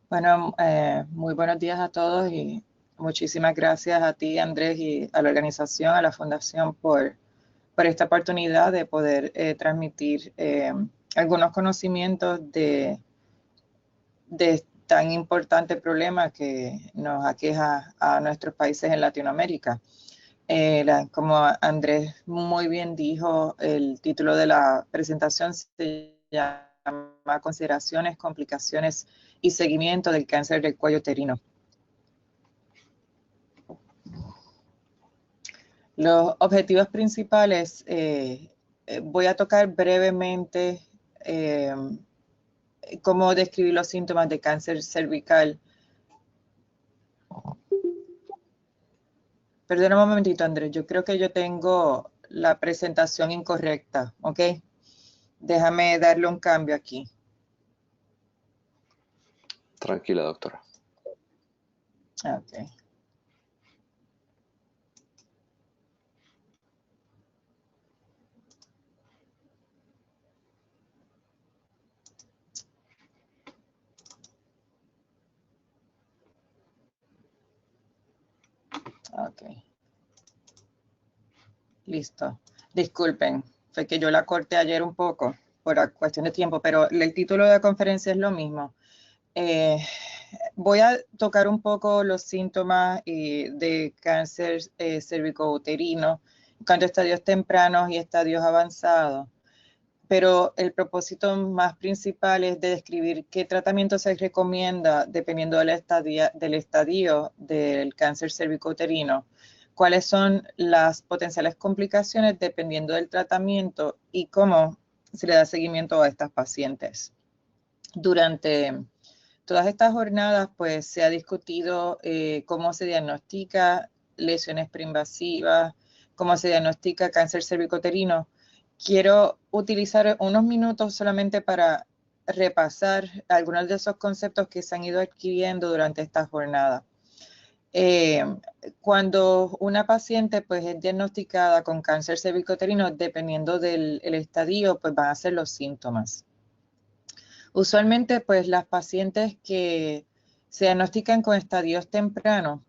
Bueno, muy buenos días a todos y muchísimas gracias a ti, Andrés, y a la organización, a la Fundación por esta oportunidad de poder transmitir algunos conocimientos de tan importante problema que nos aqueja a nuestros países en Latinoamérica. Como Andrés muy bien dijo, el título de la presentación se llama Consideraciones, complicaciones y seguimiento del cáncer del cuello uterino. Los objetivos principales, voy a tocar brevemente cómo describir los síntomas de cáncer cervical. Perdona un momentito, Andrés, yo creo que yo tengo la presentación incorrecta, ¿ok? Déjame darle un cambio aquí. Tranquila, doctora. Ok. Ok. Listo. Disculpen, fue que yo la corté ayer un poco por cuestión de tiempo, pero el título de la conferencia es lo mismo. Voy a tocar un poco los síntomas de cáncer cervicouterino, en cuanto a estadios tempranos y estadios avanzados, pero el propósito más principal es de describir qué tratamiento se recomienda dependiendo del estadio del cáncer cervicouterino, cuáles son las potenciales complicaciones dependiendo del tratamiento y cómo se le da seguimiento a estas pacientes. Durante todas estas jornadas, pues se ha discutido cómo se diagnostica lesiones preinvasivas, cómo se diagnostica cáncer cervicoterino. Quiero utilizar unos minutos solamente para repasar algunos de esos conceptos que se han ido adquiriendo durante esta jornada. Cuando una paciente pues, es diagnosticada con cáncer cervicoterino, dependiendo del estadio, pues van a ser los síntomas. Usualmente, pues las pacientes que se diagnostican con estadios tempranos,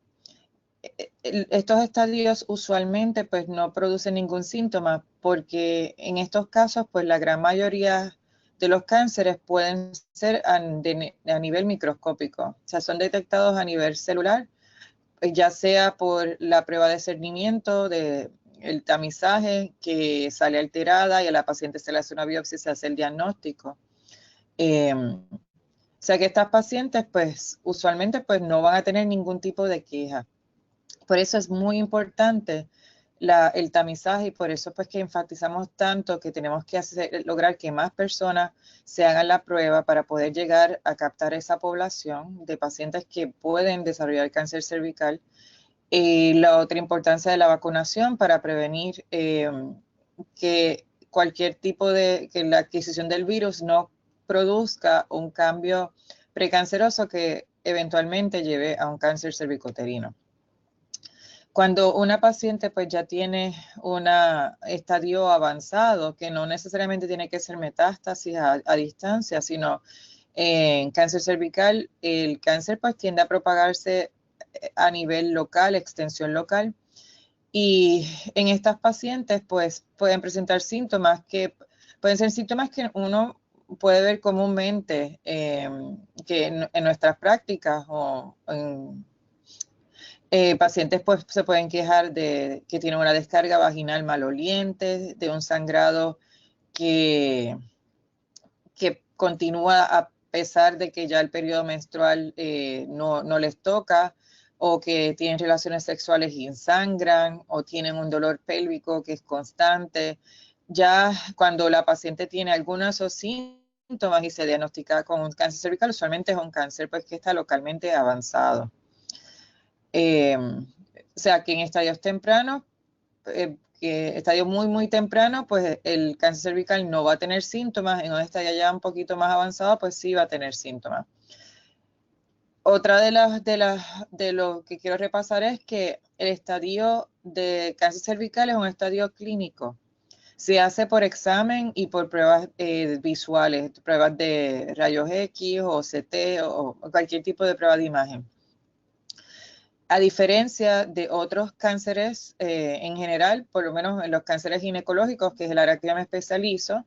estos estadios usualmente pues no producen ningún síntoma porque en estos casos pues la gran mayoría de los cánceres pueden ser a nivel microscópico, o sea, son detectados a nivel celular, ya sea por la prueba de discernimiento, el tamizaje que sale alterada y a la paciente se le hace una biopsia y se hace el diagnóstico. O sea que estas pacientes, pues, usualmente, pues, no van a tener ningún tipo de queja. Por eso es muy importante el tamizaje y por eso, pues, que enfatizamos tanto que tenemos que lograr que más personas se hagan la prueba para poder llegar a captar esa población de pacientes que pueden desarrollar cáncer cervical. Y la otra importancia de la vacunación para prevenir que cualquier tipo que la adquisición del virus no produzca un cambio precanceroso que eventualmente lleve a un cáncer cervicoterino. Cuando una paciente pues ya tiene un estadio avanzado, que no necesariamente tiene que ser metástasis a distancia, sino en cáncer cervical, el cáncer pues tiende a propagarse a nivel local, extensión local, y en estas pacientes pues pueden presentar síntomas que pueden ser síntomas que uno puede ver comúnmente que en nuestras prácticas o en pacientes pues se pueden quejar de que tienen una descarga vaginal maloliente, de un sangrado que, que continúa a pesar de que ya el periodo menstrual no les toca, o que tienen relaciones sexuales y sangran, o tienen un dolor pélvico que es constante. Ya cuando la paciente tiene algunos de esos síntomas y se diagnostica con un cáncer cervical, usualmente es un cáncer pues, que está localmente avanzado. O sea, que en estadios tempranos, estadio muy, muy temprano, pues el cáncer cervical no va a tener síntomas. En un estadio ya un poquito más avanzado, pues sí va a tener síntomas. Otra de lo que quiero repasar es que el estadio de cáncer cervical es un estadio clínico. Se hace por examen y por pruebas visuales, pruebas de rayos X o CT o cualquier tipo de prueba de imagen. A diferencia de otros cánceres en general, por lo menos en los cánceres ginecológicos, que es el área que yo me especializo,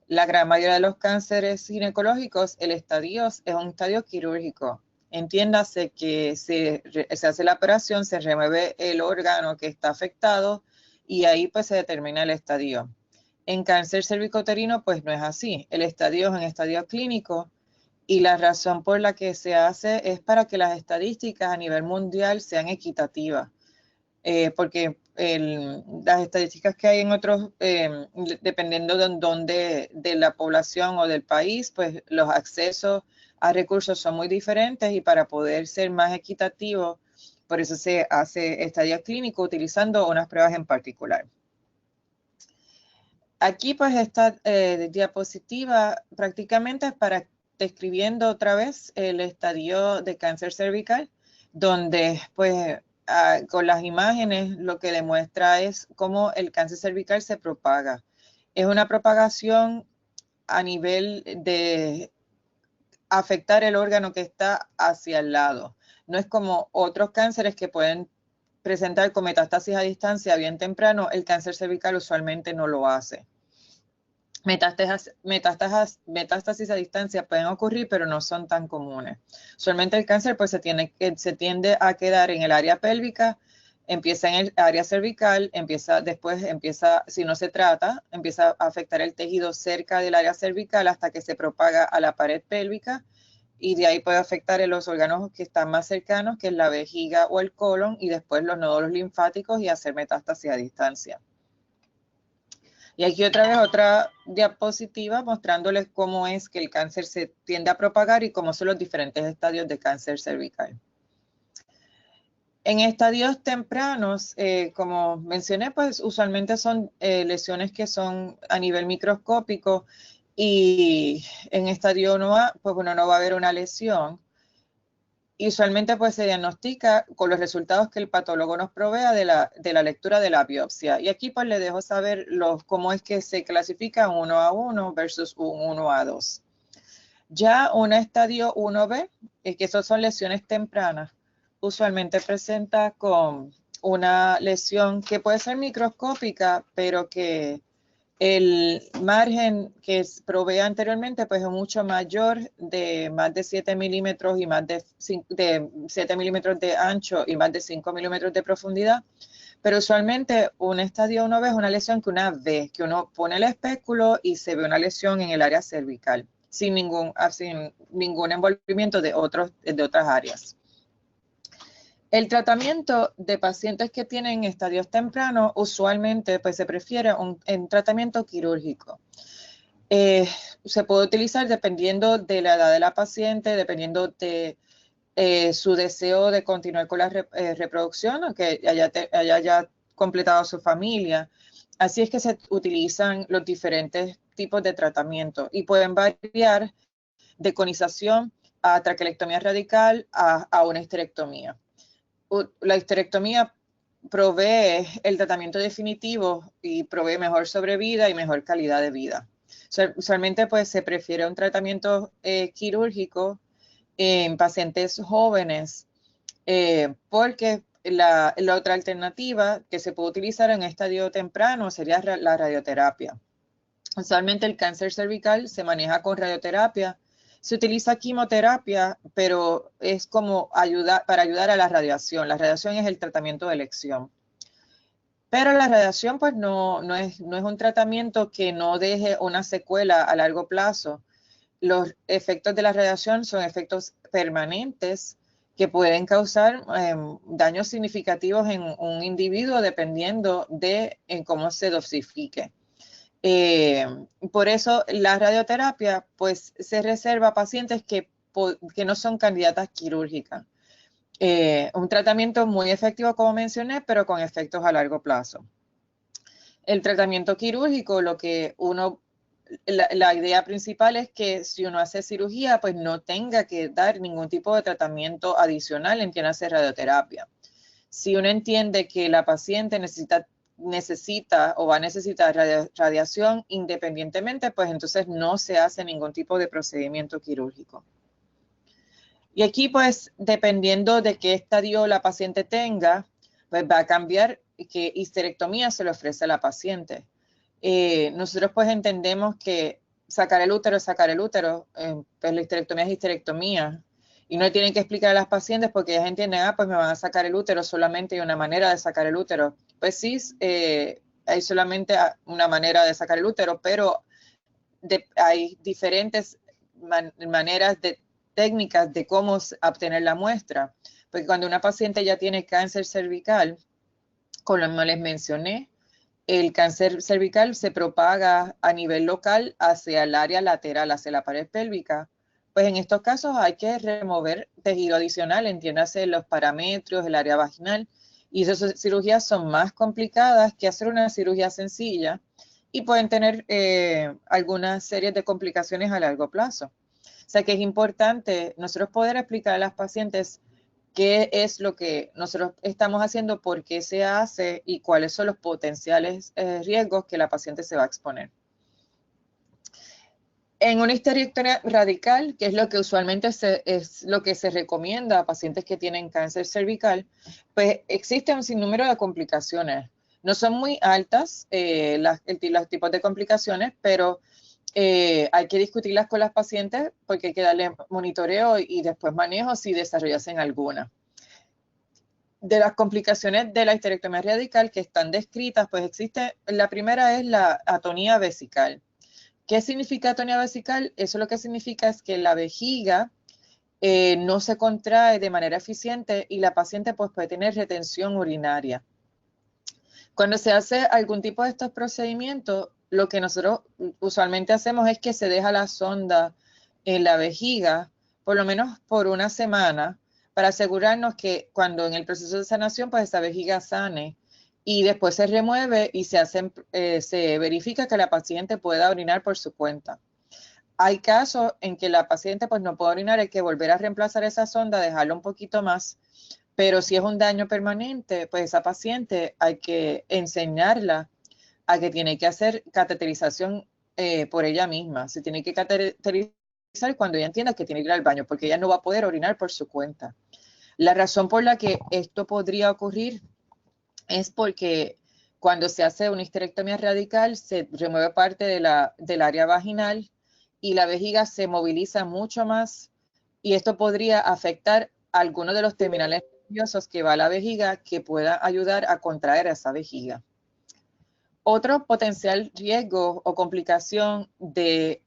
la gran mayoría de los cánceres ginecológicos, el estadio es un estadio quirúrgico. Entiéndase que se hace la operación, se remueve el órgano que está afectado y ahí pues se determina el estadio. En cáncer cervicouterino pues no es así. El estadio es un estadio clínico y la razón por la que se hace es para que las estadísticas a nivel mundial sean equitativas. Porque las estadísticas que hay en otros, dependiendo de la población o del país, pues los accesos a recursos son muy diferentes y para poder ser más equitativo, por eso se hace estadio clínico utilizando unas pruebas en particular. Aquí pues esta diapositiva prácticamente es para describiendo otra vez el estadio de cáncer cervical, donde pues con las imágenes lo que demuestra es cómo el cáncer cervical se propaga. Es una propagación a nivel de afectar el órgano que está hacia el lado. No es como otros cánceres que pueden presentar con metástasis a distancia bien temprano, el cáncer cervical usualmente no lo hace. Metástasis a distancia pueden ocurrir, pero no son tan comunes. Usualmente el cáncer pues se tiende a quedar en el área pélvica, empieza en el área cervical, después empieza, si no se trata, empieza a afectar el tejido cerca del área cervical hasta que se propaga a la pared pélvica y de ahí puede afectar en los órganos que están más cercanos, que es la vejiga o el colon, y después los nódulos linfáticos y hacer metástasis a distancia. Y aquí otra vez otra diapositiva mostrándoles cómo es que el cáncer se tiende a propagar y cómo son los diferentes estadios de cáncer cervical. En estadios tempranos, como mencioné, pues usualmente son lesiones que son a nivel microscópico y en estadio 1A, pues uno no va a ver una lesión. Y usualmente pues se diagnostica con los resultados que el patólogo nos provea de la lectura de la biopsia. Y aquí pues le dejo saber cómo es que se clasifica un 1A1 versus un 1A2. Ya un estadio 1B, que esas son lesiones tempranas, usualmente presenta con una lesión que puede ser microscópica, pero que el margen que provee anteriormente pues es mucho mayor, de más de 7 milímetros y más de 7 milímetros de ancho y más de 5 milímetros de profundidad. Pero usualmente un estadio 1B es una lesión que una ve, que uno pone el espéculo y se ve una lesión en el área cervical, sin ningún envolvimiento de otras áreas. El tratamiento de pacientes que tienen estadios tempranos, usualmente pues se prefiere un tratamiento quirúrgico. Se puede utilizar dependiendo de la edad de la paciente, dependiendo de su deseo de continuar con la reproducción o que haya ya completado su familia. Así es que se utilizan los diferentes tipos de tratamiento y pueden variar de conización a traquelectomía radical a una histerectomía. La histerectomía provee el tratamiento definitivo y provee mejor sobrevida y mejor calidad de vida. Usualmente pues se prefiere un tratamiento quirúrgico en pacientes jóvenes porque la otra alternativa que se puede utilizar en estadio temprano sería la radioterapia. Usualmente el cáncer cervical se maneja con radioterapia. Se utiliza quimioterapia, pero es como para ayudar a la radiación. La radiación es el tratamiento de elección. Pero la radiación pues no es un tratamiento que no deje una secuela a largo plazo. Los efectos de la radiación son efectos permanentes que pueden causar daños significativos en un individuo dependiendo de cómo se dosifique. Por eso la radioterapia pues se reserva a pacientes que no son candidatas quirúrgicas. Un tratamiento muy efectivo, como mencioné, pero con efectos a largo plazo. El tratamiento quirúrgico, la idea principal es que si uno hace cirugía, pues no tenga que dar ningún tipo de tratamiento adicional, entiéndase radioterapia. Si uno entiende que la paciente necesita necesita o va a necesitar radiación independientemente, pues entonces no se hace ningún tipo de procedimiento quirúrgico. Y aquí, pues, dependiendo de qué estadio la paciente tenga, pues va a cambiar qué histerectomía se le ofrece a la paciente. Nosotros pues entendemos que sacar el útero es sacar el útero, pues la histerectomía es histerectomía. Y no tienen que explicar a las pacientes porque ellas entienden, pues me van a sacar el útero, solamente hay una manera de sacar el útero. Pues sí, hay solamente una manera de sacar el útero, pero hay diferentes maneras técnicas de cómo obtener la muestra. Porque cuando una paciente ya tiene cáncer cervical, como les mencioné, el cáncer cervical se propaga a nivel local hacia el área lateral, hacia la pared pélvica. Pues en estos casos hay que remover tejido adicional, entiéndase los parametrios, el área vaginal, y esas cirugías son más complicadas que hacer una cirugía sencilla y pueden tener algunas series de complicaciones a largo plazo. O sea que es importante nosotros poder explicar a las pacientes qué es lo que nosotros estamos haciendo, por qué se hace y cuáles son los potenciales riesgos que la paciente se va a exponer. En una histerectomía radical, que es lo que usualmente es lo que se recomienda a pacientes que tienen cáncer cervical, pues existe un sinnúmero de complicaciones. No son muy altas los tipos de complicaciones, pero hay que discutirlas con las pacientes porque hay que darle monitoreo y después manejo si desarrollasen alguna. De las complicaciones de la histerectomía radical que están descritas, pues existe, la primera es la atonía vesical. ¿Qué significa atonía vesical? Eso lo que significa es que la vejiga no se contrae de manera eficiente y la paciente pues puede tener retención urinaria. Cuando se hace algún tipo de estos procedimientos, lo que nosotros usualmente hacemos es que se deja la sonda en la vejiga, por lo menos por una semana, para asegurarnos que cuando en el proceso de sanación, pues esa vejiga sane y después se remueve y se verifica que la paciente pueda orinar por su cuenta. Hay casos en que la paciente pues no puede orinar, hay que volver a reemplazar esa sonda, dejarla un poquito más. Pero si es un daño permanente, pues esa paciente hay que enseñarla a que tiene que hacer cateterización por ella misma. Se tiene que cateterizar cuando ella entienda que tiene que ir al baño, porque ella no va a poder orinar por su cuenta. La razón por la que esto podría ocurrir es porque cuando se hace una histerectomía radical, se remueve parte del área vaginal y la vejiga se moviliza mucho más y esto podría afectar algunos de los terminales nerviosos que va a la vejiga que pueda ayudar a contraer esa vejiga. Otro potencial riesgo o complicación de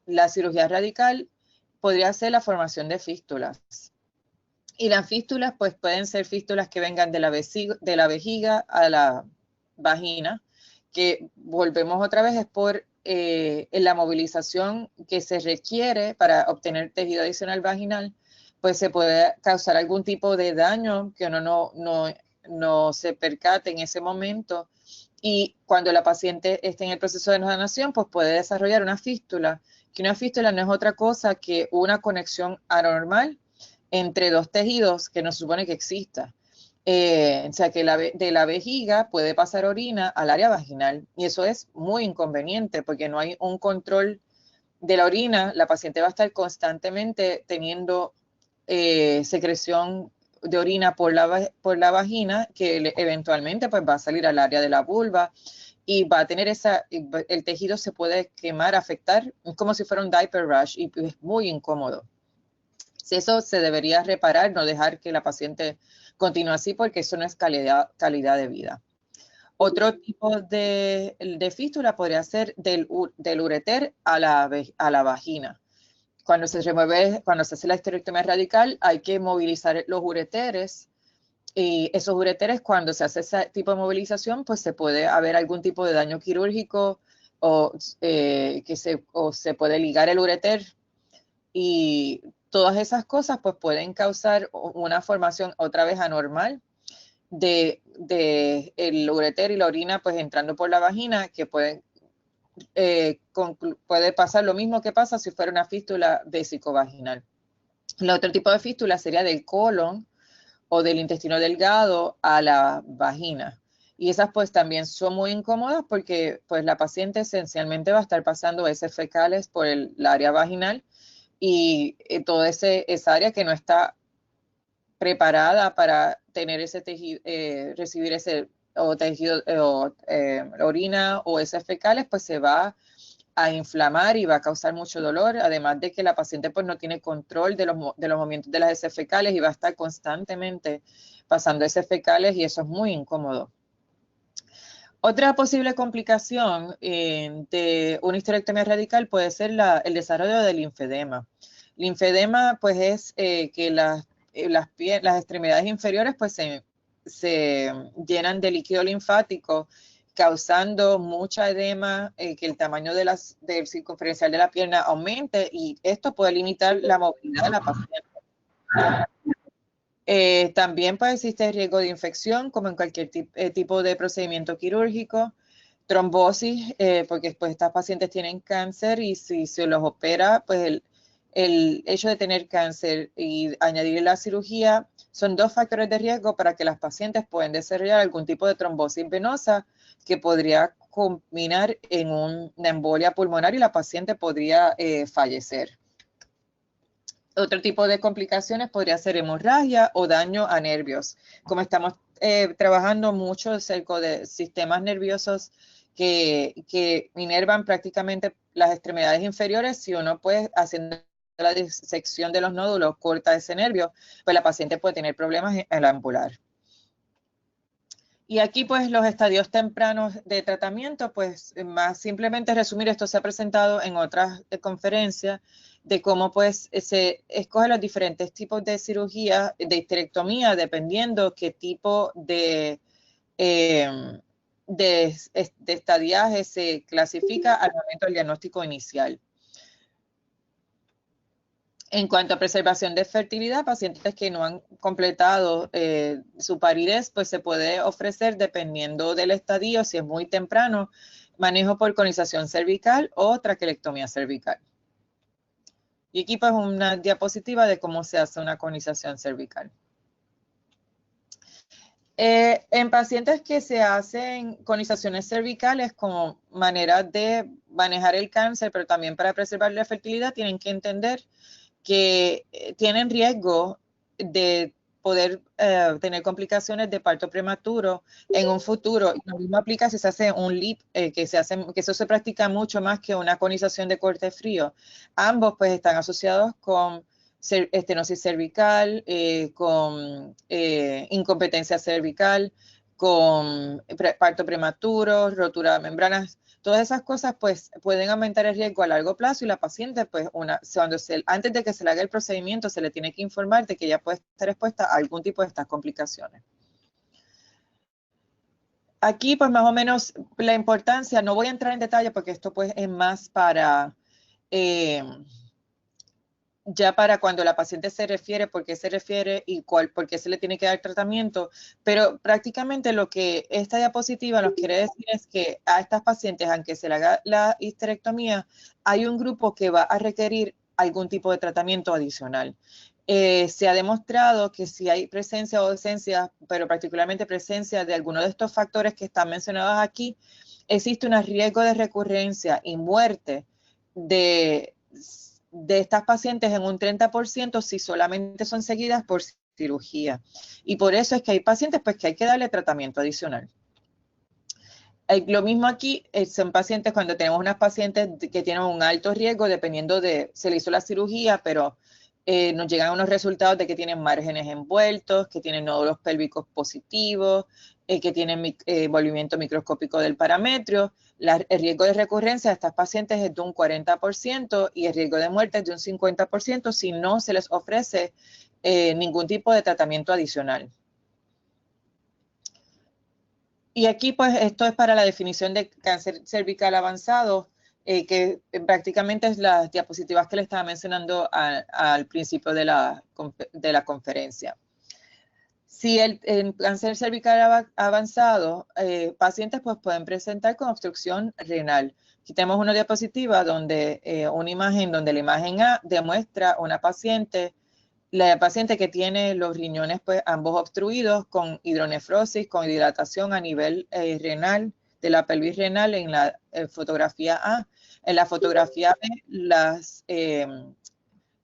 la cirugía radical podría ser la formación de fístulas. Y las fístulas pues pueden ser fístulas que vengan de la vejiga a la vagina, que volvemos otra vez es por la movilización que se requiere para obtener tejido adicional vaginal, pues se puede causar algún tipo de daño que uno no se percate en ese momento. Y cuando la paciente esté en el proceso de sanación, pues puede desarrollar una fístula, que una fístula no es otra cosa que una conexión anormal entre dos tejidos que no se supone que exista. O sea que de la vejiga puede pasar orina al área vaginal y eso es muy inconveniente porque no hay un control de la orina. La paciente va a estar constantemente teniendo secreción de orina por la vagina que eventualmente pues va a salir al área de la vulva y va a tener el tejido se puede quemar, afectar, es como si fuera un diaper rash y es muy incómodo. Eso se debería reparar, no dejar que la paciente continúe así porque eso no es calidad de vida. Otro tipo de fístula podría ser del ureter a la vagina. Cuando se hace la histerectomía radical, hay que movilizar los ureteres y esos ureteres, cuando se hace ese tipo de movilización, pues se puede haber algún tipo de daño quirúrgico o se puede ligar el ureter y todas esas cosas pues pueden causar una formación otra vez anormal de el ureter y la orina pues entrando por la vagina que puede pasar lo mismo que pasa si fuera una fístula vesicovaginal. El otro tipo de fístula sería del colon o del intestino delgado a la vagina. Y esas pues también son muy incómodas porque pues la paciente esencialmente va a estar pasando heces fecales por el área vaginal y toda esa área que no está preparada para tener ese tejido, recibir ese o tejido orina o heces fecales, pues se va a inflamar y va a causar mucho dolor, además de que la paciente pues no tiene control de los movimientos de las heces fecales y va a estar constantemente pasando heces fecales y eso es muy incómodo. Otra posible complicación de una histerectomía radical puede ser el desarrollo del linfedema. Linfedema pues es que las extremidades inferiores pues se llenan de líquido linfático causando mucha edema, que el tamaño del circunferencial de la pierna aumente y esto puede limitar la movilidad de la paciente. También pues existe riesgo de infección, como en cualquier tipo de procedimiento quirúrgico, trombosis, porque pues, estas pacientes tienen cáncer y si se los opera, pues el hecho de tener cáncer y añadir la cirugía son dos factores de riesgo para que las pacientes puedan desarrollar algún tipo de trombosis venosa que podría culminar en una embolia pulmonar y la paciente podría fallecer. Otro tipo de complicaciones podría ser hemorragia o daño a nervios. Como estamos trabajando mucho acerca de sistemas nerviosos que inervan prácticamente las extremidades inferiores, si uno pues haciendo la disección de los nódulos corta ese nervio, pues la paciente puede tener problemas en la ampular. Y aquí pues los estadios tempranos de tratamiento, pues más simplemente resumir, esto se ha presentado en otras conferencias de cómo pues se escogen los diferentes tipos de cirugía, de histerectomía, dependiendo qué tipo de estadiaje se clasifica al momento del diagnóstico inicial. En cuanto a preservación de fertilidad, pacientes que no han completado su paridez, pues se puede ofrecer, dependiendo del estadio, si es muy temprano, manejo por conización cervical o traquelectomía cervical. Y aquí pues una diapositiva de cómo se hace una conización cervical. En pacientes que se hacen conizaciones cervicales como manera de manejar el cáncer, pero también para preservar la fertilidad, tienen que entender que tienen riesgo de poder tener complicaciones de parto prematuro en un futuro. Lo mismo aplica si se hace un LIP, que eso se practica mucho más que una conización de corte frío. Ambos pues están asociados con estenosis cervical, con incompetencia cervical, con parto prematuro, rotura de membranas. Todas esas cosas pues pueden aumentar el riesgo a largo plazo y la paciente pues antes de que se le haga el procedimiento se le tiene que informar de que ella puede estar expuesta a algún tipo de estas complicaciones. Aquí pues más o menos la importancia, no voy a entrar en detalle porque esto pues es más para ya para cuando la paciente se refiere, por qué se refiere y por qué se le tiene que dar tratamiento, pero prácticamente lo que esta diapositiva nos quiere decir es que a estas pacientes, aunque se le haga la histerectomía, hay un grupo que va a requerir algún tipo de tratamiento adicional. Se ha demostrado que si hay presencia o ausencia, pero particularmente presencia de alguno de estos factores que están mencionados aquí, existe un riesgo de recurrencia y muerte de estas pacientes en un 30% si solamente son seguidas por cirugía. Y por eso es que hay pacientes pues que hay que darle tratamiento adicional. Lo mismo aquí, son pacientes cuando tenemos unas pacientes que tienen un alto riesgo, dependiendo de, se le hizo la cirugía, pero nos llegan unos resultados de que tienen márgenes envueltos, que tienen nódulos pélvicos positivos, que tienen movimiento microscópico del parametrio. El riesgo de recurrencia de estas pacientes es de un 40% y el riesgo de muerte es de un 50% si no se les ofrece ningún tipo de tratamiento adicional. Y aquí, pues, esto es para la definición de cáncer cervical avanzado, que prácticamente es las diapositivas que le estaba mencionando al principio de la conferencia. Si el cáncer cervical avanzado, pacientes pues pueden presentar con obstrucción renal. Aquí tenemos una diapositiva donde una imagen donde la imagen A demuestra una paciente La paciente que tiene los riñones pues ambos obstruidos con hidronefrosis, con hidratación a nivel renal, de la pelvis renal en la fotografía A. En la fotografía B, las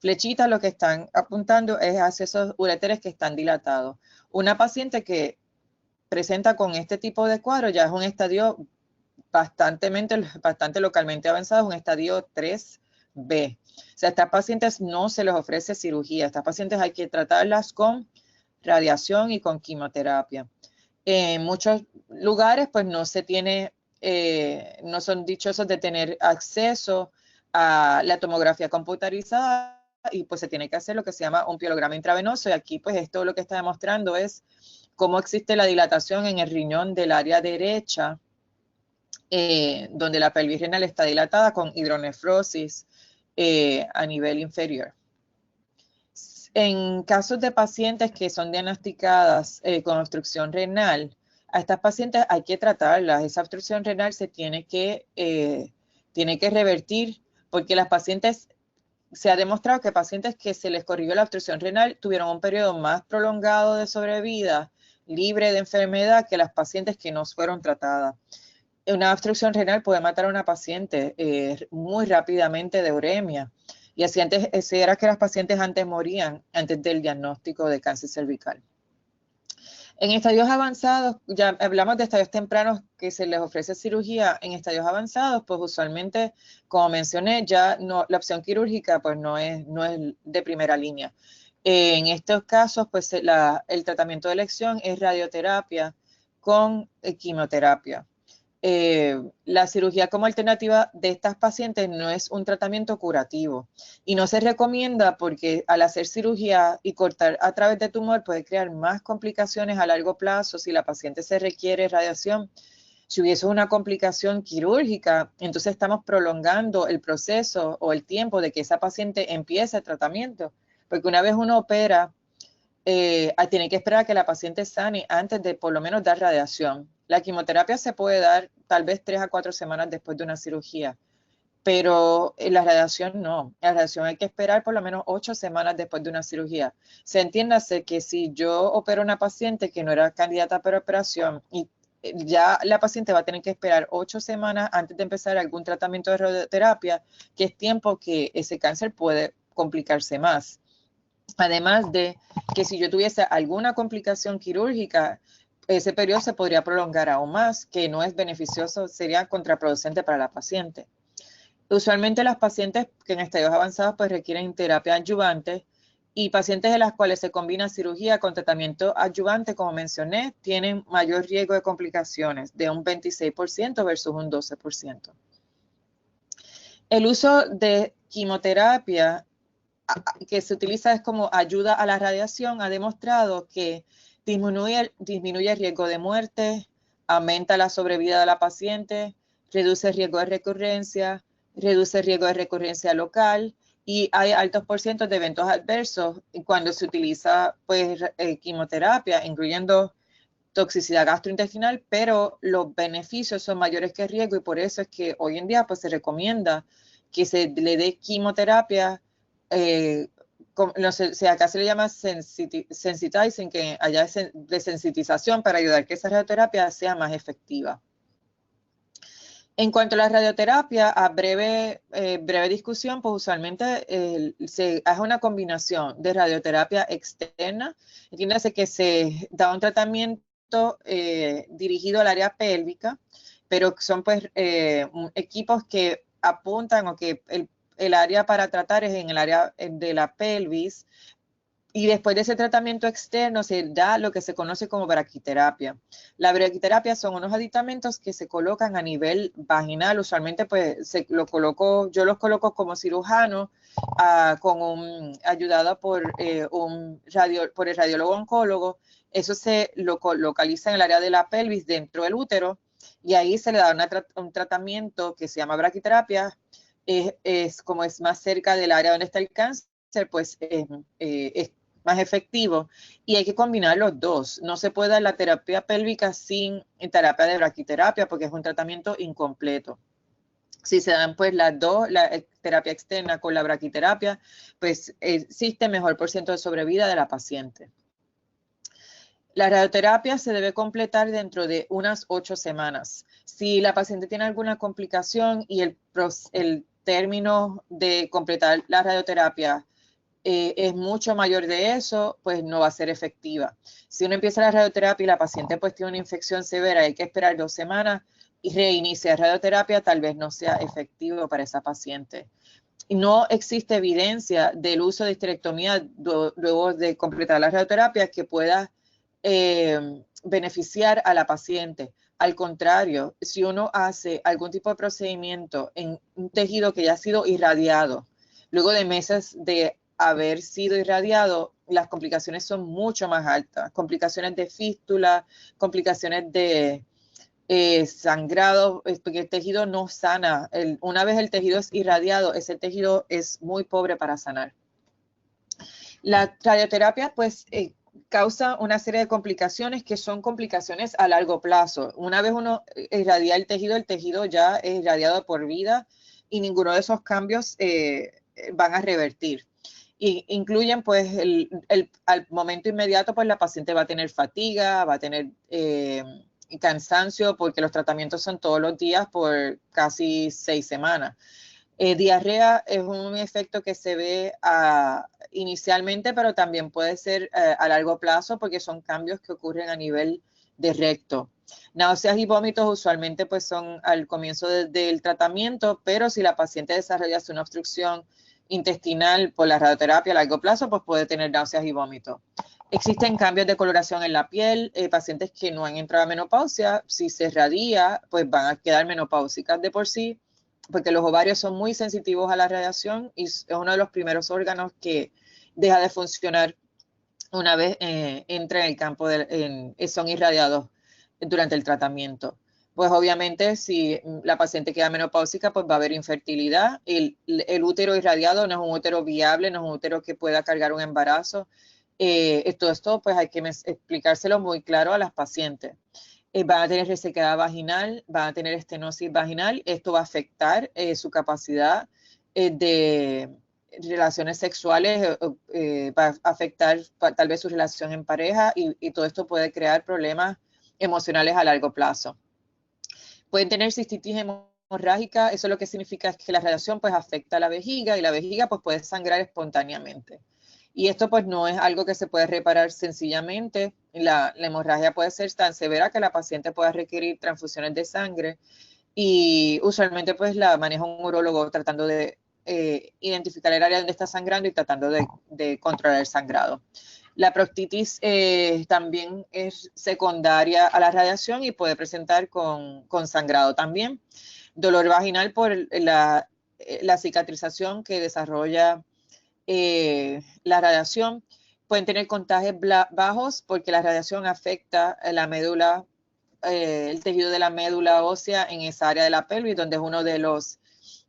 flechitas lo que están apuntando es hacia esos uréteres que están dilatados. Una paciente que presenta con este tipo de cuadro ya es un estadio bastante localmente avanzado, es un estadio 3B. O sea, a estas pacientes no se les ofrece cirugía. Estas pacientes hay que tratarlas con radiación y con quimioterapia. En muchos lugares, pues no se tiene, no son dichosos de tener acceso a la tomografía computarizada y pues se tiene que hacer lo que se llama un pielograma intravenoso. Y aquí, pues esto lo que está demostrando es cómo existe la dilatación en el riñón del área derecha, donde la pelvis renal está dilatada con hidronefrosis a nivel inferior. En casos de pacientes que son diagnosticadas con obstrucción renal, a estas pacientes hay que tratarlas. Esa obstrucción renal se tiene que revertir porque las pacientes, se ha demostrado que pacientes que se les corrigió la obstrucción renal tuvieron un periodo más prolongado de sobrevida, libre de enfermedad, que las pacientes que no fueron tratadas. Una obstrucción renal puede matar a una paciente muy rápidamente de uremia. Y así era que las pacientes antes morían antes del diagnóstico de cáncer cervical. En estadios avanzados, ya hablamos de estadios tempranos que se les ofrece cirugía. En estadios avanzados, pues usualmente, como mencioné, ya no, la opción quirúrgica pues no es de primera línea. En estos casos, pues el tratamiento de elección es radioterapia con quimioterapia. La cirugía como alternativa de estas pacientes no es un tratamiento curativo y no se recomienda porque al hacer cirugía y cortar a través de tumor puede crear más complicaciones a largo plazo si la paciente se requiere radiación. Si hubiese una complicación quirúrgica, entonces estamos prolongando el proceso o el tiempo de que esa paciente empiece el tratamiento, porque una vez uno opera, tiene que esperar a que la paciente sane antes de por lo menos dar radiación. La quimioterapia se puede dar tal vez 3 a 4 semanas después de una cirugía, pero la radiación no. La radiación hay que esperar por lo menos 8 semanas después de una cirugía. Se entiéndase que si yo opero a una paciente que no era candidata para operación y ya la paciente va a tener que esperar 8 semanas antes de empezar algún tratamiento de radioterapia, que es tiempo que ese cáncer puede complicarse más. Además de que si yo tuviese alguna complicación quirúrgica, ese periodo se podría prolongar aún más, que no es beneficioso, sería contraproducente para la paciente. Usualmente las pacientes que en estadios avanzados pues requieren terapia adyuvante y pacientes de las cuales se combina cirugía con tratamiento adyuvante, como mencioné, tienen mayor riesgo de complicaciones, de un 26% versus un 12%. El uso de quimioterapia que se utiliza es como ayuda a la radiación, ha demostrado que disminuye el riesgo de muerte, aumenta la sobrevida de la paciente, reduce el riesgo de recurrencia, reduce el riesgo de recurrencia local y hay altos porcientos de eventos adversos cuando se utiliza pues, quimioterapia, incluyendo toxicidad gastrointestinal, pero los beneficios son mayores que el riesgo y por eso es que hoy en día pues, se recomienda que se le dé quimioterapia. No sé, acá se le llama sensitizing, que allá es de sensitización para ayudar a que esa radioterapia sea más efectiva. En cuanto a la radioterapia, a breve discusión, pues usualmente se hace una combinación de radioterapia externa, entiéndase que se da un tratamiento dirigido al área pélvica, pero son pues equipos que apuntan o que el área para tratar es en el área de la pelvis y después de ese tratamiento externo se da lo que se conoce como braquiterapia. La braquiterapia son unos aditamentos que se colocan a nivel vaginal, usualmente pues yo los coloco como cirujano ayudado por el radiólogo oncólogo. Eso se localiza en el área de la pelvis dentro del útero y ahí se le da un tratamiento que se llama braquiterapia. Como es más cerca del área donde está el cáncer, pues es más efectivo y hay que combinar los dos. No se puede dar la terapia pélvica sin terapia de braquiterapia porque es un tratamiento incompleto. Si se dan pues las dos, la terapia externa con la braquiterapia, pues existe mejor porcentaje de sobrevida de la paciente. La radioterapia se debe completar dentro de unas 8 semanas. Si la paciente tiene alguna complicación y el término de completar la radioterapia es mucho mayor de eso, pues no va a ser efectiva. Si uno empieza la radioterapia y la paciente pues tiene una infección severa y hay que esperar 2 semanas y reinicia radioterapia, tal vez no sea efectivo para esa paciente. No existe evidencia del uso de histerectomía luego de completar la radioterapia que pueda beneficiar a la paciente. Al contrario, si uno hace algún tipo de procedimiento en un tejido que ya ha sido irradiado, luego de meses de haber sido irradiado, las complicaciones son mucho más altas. Complicaciones de fístula, complicaciones de sangrado, porque el tejido no sana. Una vez el tejido es irradiado, ese tejido es muy pobre para sanar. La radioterapia, pues, causa una serie de complicaciones que son complicaciones a largo plazo. Una vez uno irradia el tejido ya es irradiado por vida y ninguno de esos cambios van a revertir. Y incluyen, pues, al momento inmediato, pues, la paciente va a tener fatiga, va a tener cansancio, porque los tratamientos son todos los días por casi 6 semanas. Diarrea es un efecto que se ve inicialmente, pero también puede ser a largo plazo porque son cambios que ocurren a nivel de recto. Náuseas y vómitos usualmente pues son al comienzo del tratamiento, pero si la paciente desarrolla una obstrucción intestinal por la radioterapia a largo plazo, pues puede tener náuseas y vómitos. Existen cambios de coloración en la piel, pacientes que no han entrado a menopausia, si se radia, pues van a quedar menopáusicas de por sí, porque los ovarios son muy sensitivos a la radiación y es uno de los primeros órganos que deja de funcionar una vez entra en el campo, son irradiados durante el tratamiento. Pues obviamente si la paciente queda menopáusica, pues va a haber infertilidad. El útero irradiado no es un útero viable, no es un útero que pueda cargar un embarazo. Todo esto pues hay que explicárselo muy claro a las pacientes. Van a tener resequedad vaginal, van a tener estenosis vaginal. Esto va a afectar su capacidad de relaciones sexuales, va a afectar tal vez su relación en pareja y todo esto puede crear problemas emocionales a largo plazo. Pueden tener cistitis hemorrágica, eso lo que significa es que la radiación pues afecta a la vejiga y la vejiga pues puede sangrar espontáneamente. Y esto pues no es algo que se puede reparar sencillamente. La hemorragia puede ser tan severa que la paciente pueda requerir transfusiones de sangre y usualmente pues la maneja un urólogo tratando de identificar el área donde está sangrando y tratando de controlar el sangrado. La proctitis también es secundaria a la radiación y puede presentar con sangrado también. Dolor vaginal por la cicatrización que desarrolla la radiación. Pueden tener contagios bajos porque la radiación afecta la médula, el tejido de la médula ósea en esa área de la pelvis, donde es uno de los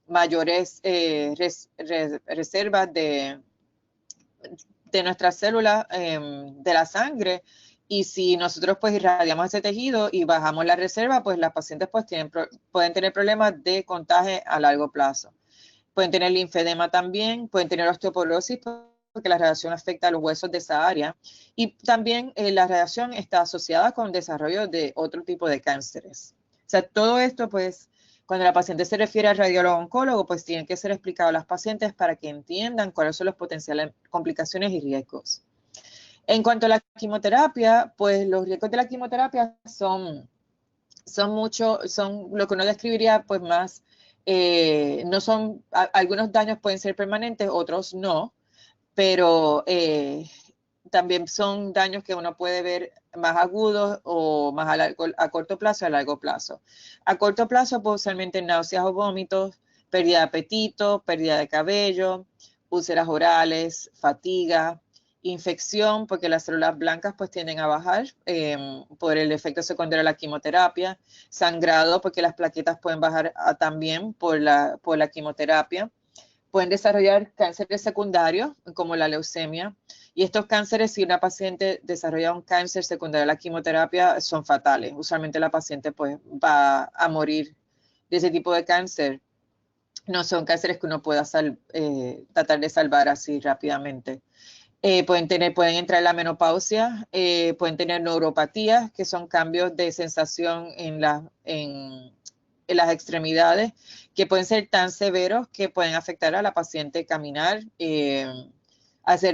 mayores reservas de nuestras células de la sangre. Y si nosotros pues irradiamos ese tejido y bajamos la reserva, pues las pacientes pues pueden tener problemas de contagio a largo plazo. Pueden tener linfedema también, pueden tener osteoporosis porque la radiación afecta a los huesos de esa área. Y también la radiación está asociada con el desarrollo de otro tipo de cánceres. O sea, todo esto, pues, cuando la paciente se refiere al radiólogo oncólogo, pues tiene que ser explicado a las pacientes para que entiendan cuáles son las potenciales complicaciones y riesgos. En cuanto a la quimioterapia, pues los riesgos de la quimioterapia son lo que uno describiría pues más, no son, algunos daños pueden ser permanentes, otros no, pero también son daños que uno puede ver más agudos o más a corto plazo, a largo plazo. A corto plazo, pues usualmente náuseas o vómitos, pérdida de apetito, pérdida de cabello, úlceras orales, fatiga, infección, porque las células blancas pues tienden a bajar por el efecto secundario de la quimioterapia, sangrado, porque las plaquetas pueden bajar también por la quimioterapia. Pueden desarrollar cánceres secundarios, como la leucemia, y estos cánceres, si una paciente desarrolla un cáncer secundario a la quimioterapia, son fatales. Usualmente la paciente pues va a morir de ese tipo de cáncer no son cánceres que uno pueda tratar de salvar así rápidamente. Pueden entrar en la menopausia, pueden tener neuropatías, que son cambios de sensación en las extremidades, que pueden ser tan severos que pueden afectar a la paciente caminar,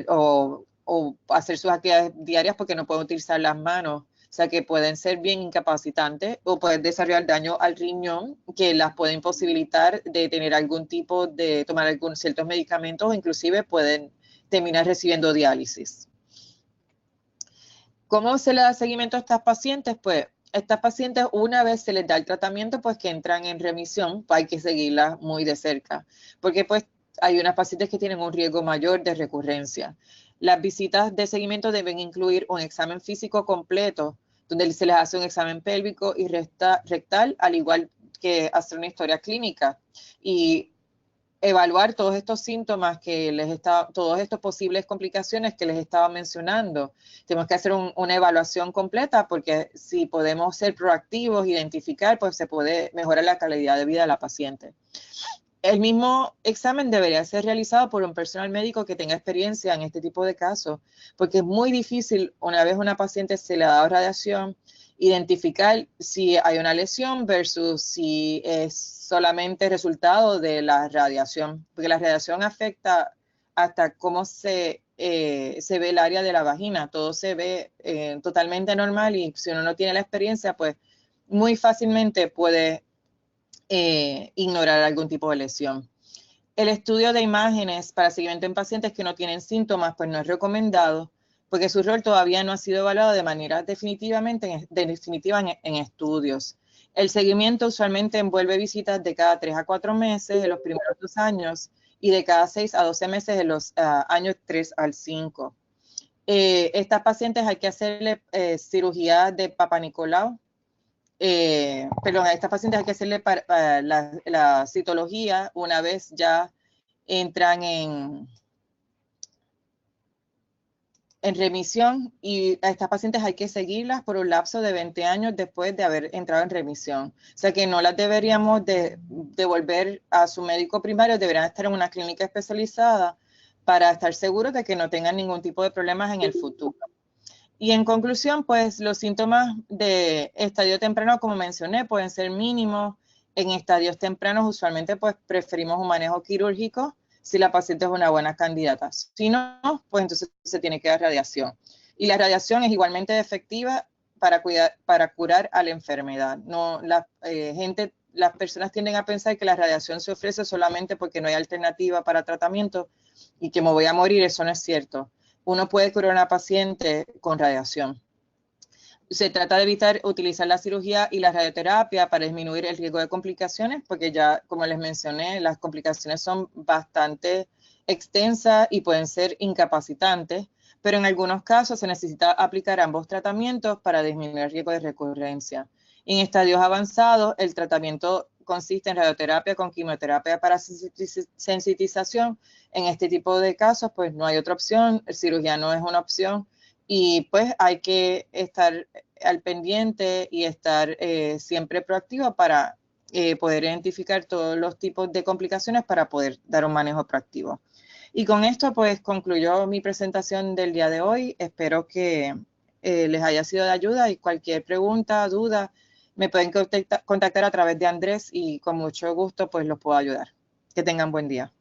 o hacer sus actividades diarias porque no pueden utilizar las manos. O sea, que pueden ser bien incapacitantes o pueden desarrollar daño al riñón que las puede imposibilitar de tener algún tipo de tomar algunos ciertos medicamentos o inclusive pueden terminar recibiendo diálisis. ¿Cómo se le da seguimiento a estas pacientes? Pues estas pacientes, una vez se les da el tratamiento, pues que entran en remisión, pues hay que seguirlas muy de cerca, porque pues hay unas pacientes que tienen un riesgo mayor de recurrencia. Las visitas de seguimiento deben incluir un examen físico completo, donde se les hace un examen pélvico y rectal, al igual que hacer una historia clínica. Y evaluar todos estos síntomas todos estos posibles complicaciones que les estaba mencionando. Tenemos que hacer una evaluación completa porque si podemos ser proactivos, identificar, pues se puede mejorar la calidad de vida de la paciente. El mismo examen debería ser realizado por un personal médico que tenga experiencia en este tipo de casos, porque es muy difícil, una vez una paciente se le ha dado radiación, identificar si hay una lesión versus si es solamente resultado de la radiación, porque la radiación afecta hasta cómo se ve el área de la vagina, todo se ve totalmente normal y si uno no tiene la experiencia, pues muy fácilmente puede ignorar algún tipo de lesión. El estudio de imágenes para seguimiento en pacientes que no tienen síntomas, pues no es recomendado, porque su rol todavía no ha sido evaluado de manera definitiva en estudios. El seguimiento usualmente envuelve visitas de cada 3 a 4 meses en los primeros 2 años y de cada 6 a 12 meses en los años 3 al 5. Estas pacientes hay que hacerle cirugía de Papa Nicolau. Perdón, a estas pacientes hay que hacerle la citología una vez ya entran en remisión y a estas pacientes hay que seguirlas por un lapso de 20 años después de haber entrado en remisión. O sea que no las deberíamos devolver a su médico primario, deberán estar en una clínica especializada para estar seguros de que no tengan ningún tipo de problemas en el futuro. Y en conclusión, pues los síntomas de estadio temprano, como mencioné, pueden ser mínimos. En estadios tempranos usualmente pues preferimos un manejo quirúrgico si la paciente es una buena candidata. Si no, pues entonces se tiene que dar radiación. Y la radiación es igualmente efectiva para curar a la enfermedad. No, las personas tienden a pensar que la radiación se ofrece solamente porque no hay alternativa para tratamiento y que me voy a morir. Eso no es cierto. Uno puede curar a una paciente con radiación. Se trata de evitar utilizar la cirugía y la radioterapia para disminuir el riesgo de complicaciones, porque ya, como les mencioné, las complicaciones son bastante extensas y pueden ser incapacitantes, pero en algunos casos se necesita aplicar ambos tratamientos para disminuir el riesgo de recurrencia. En estadios avanzados, el tratamiento consiste en radioterapia con quimioterapia para sensitización. En este tipo de casos, pues no hay otra opción, cirugía no es una opción y pues hay que estar al pendiente y estar siempre proactivo para poder identificar todos los tipos de complicaciones para poder dar un manejo proactivo. Y con esto pues concluyó mi presentación del día de hoy. Espero que les haya sido de ayuda y cualquier pregunta, duda, me pueden contactar a través de Andrés y con mucho gusto pues los puedo ayudar. Que tengan buen día.